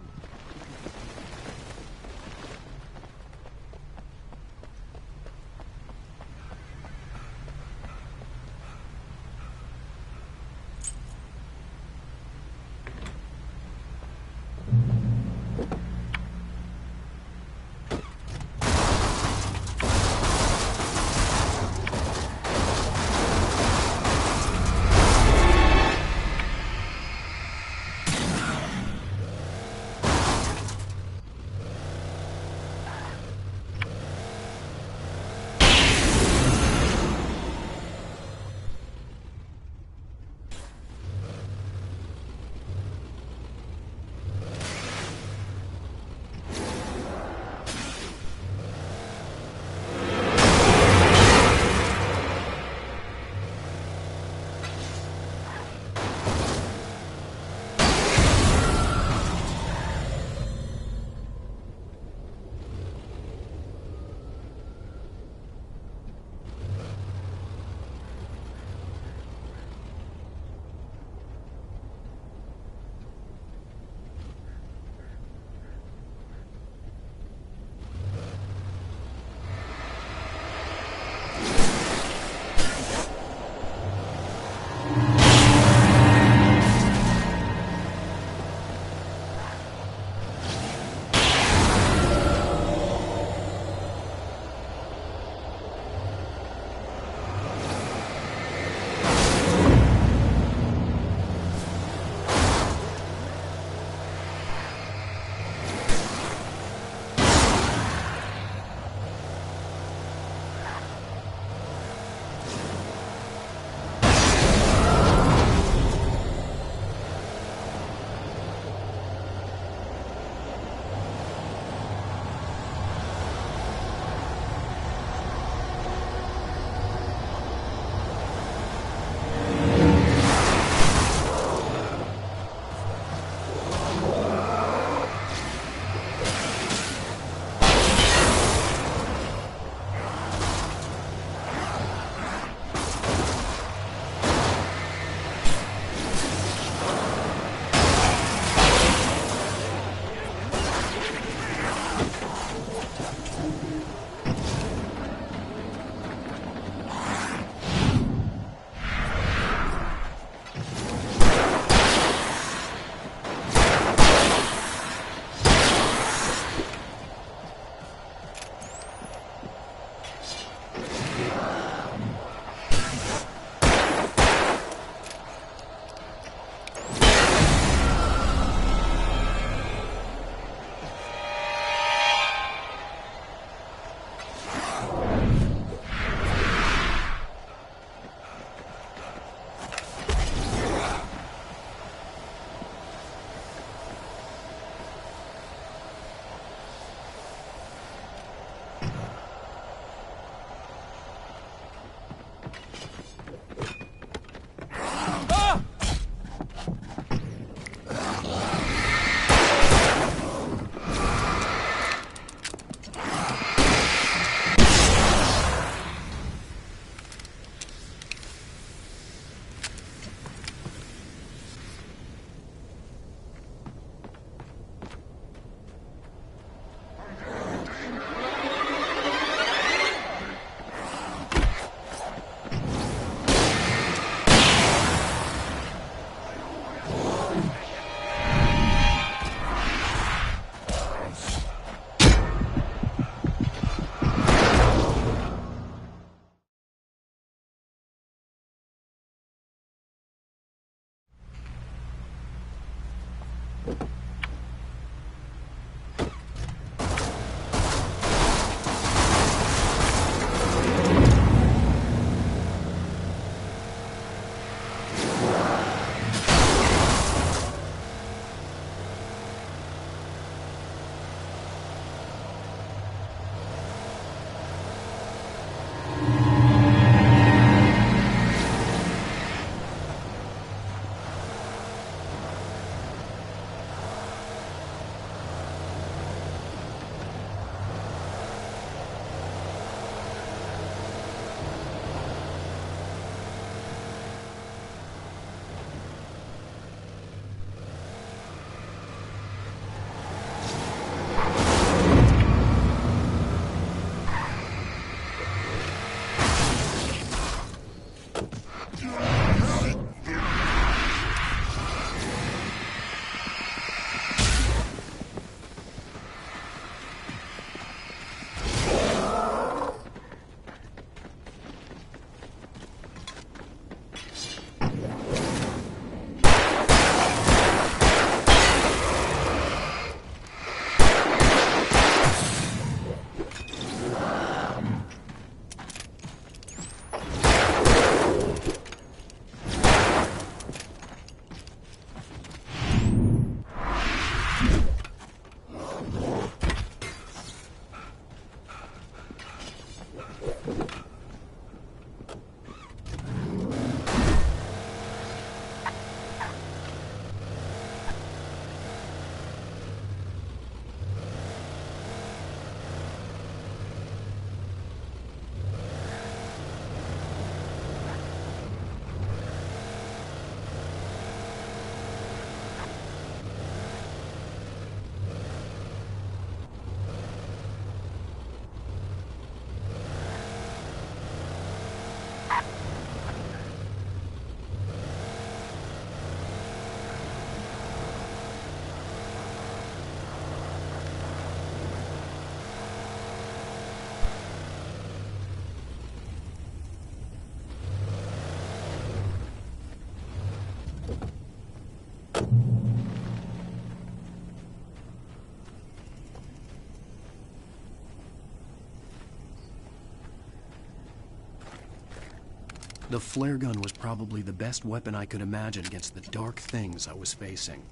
The flare gun was probably the best weapon I could imagine against the dark things I was facing.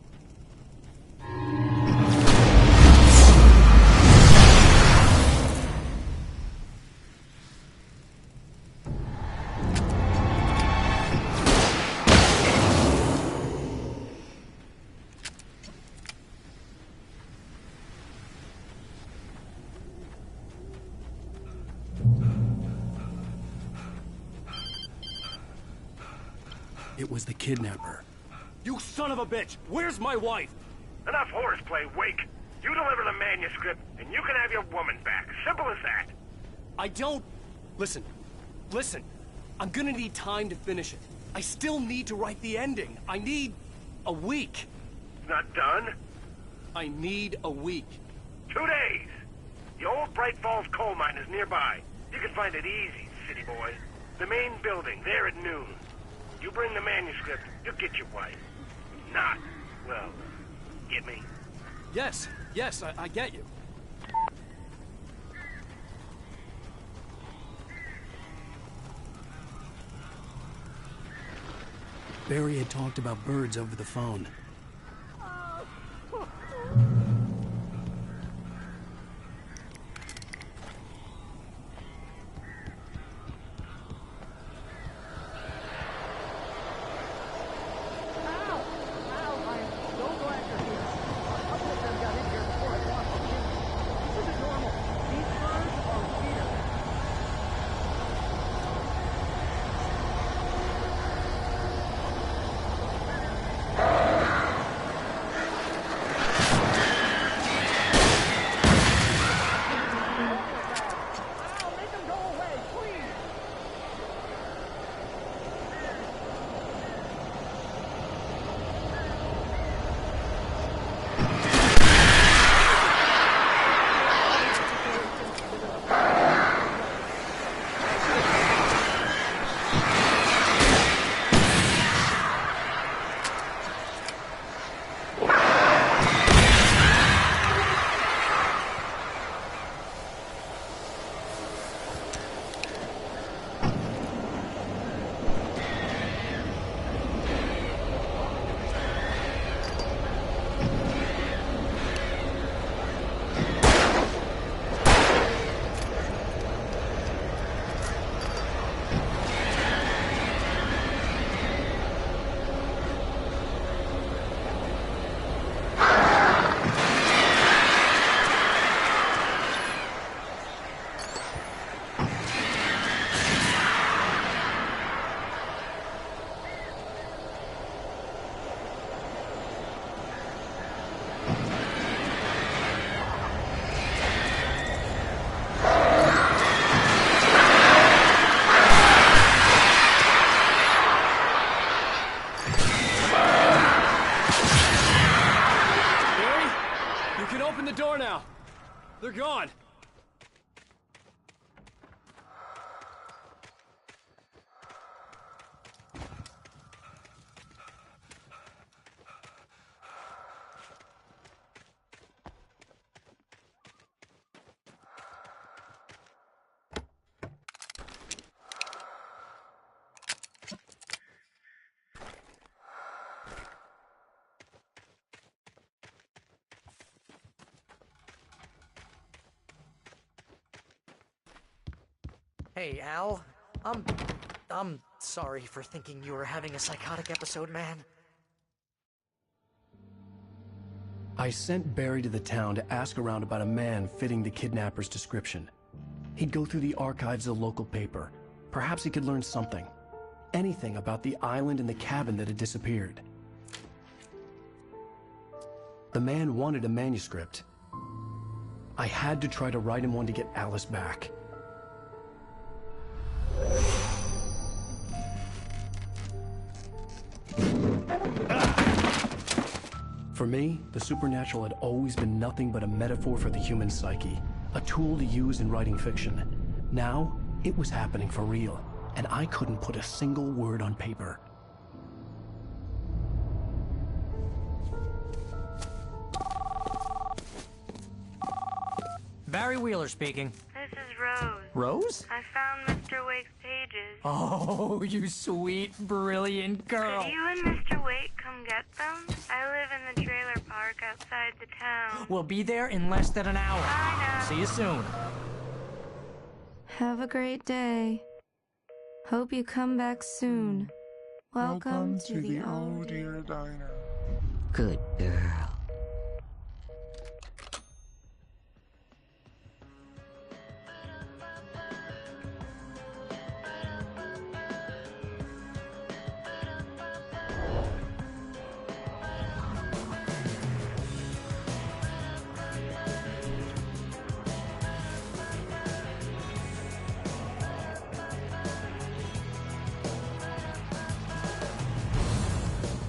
It was the kidnapper. You son of a bitch! Where's my wife? Enough horseplay, Wake. You deliver the manuscript, and you can have your woman back. Simple as that. I don't... Listen. I'm gonna need time to finish it. I still need to write the ending. I need... a week. It's not done? I need a week. 2 days. The old Bright Falls coal mine is nearby. You can find it easy, city boy. The main building, there at noon. You bring the manuscript, you'll get your wife. Not, well, get me? Yes, I get you. Barry had talked about birds over the phone. They're gone. Hey, Al. I'm sorry for thinking you were having a psychotic episode, man. I sent Barry to the town to ask around about a man fitting the kidnapper's description. He'd go through the archives of the local paper. Perhaps he could learn something. Anything about the island and the cabin that had disappeared. The man wanted a manuscript. I had to try to write him one to get Alice back. For me, the supernatural had always been nothing but a metaphor for the human psyche, a tool to use in writing fiction. Now, it was happening for real, and I couldn't put a single word on paper. Barry Wheeler speaking. This is Rose. Rose? I found Mr. Wake's pages. Oh, you sweet, brilliant girl. Could you and Mr. Wake come get them? I live in the trailer park outside the town. We'll be there in less than an hour. I know. See you soon. Have a great day. Hope you come back soon. Welcome to the Oh Dear Diner. Good girl.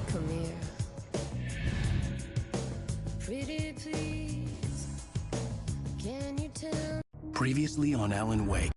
Come here. Pretty please, can you tell? Previously on Alan Wake.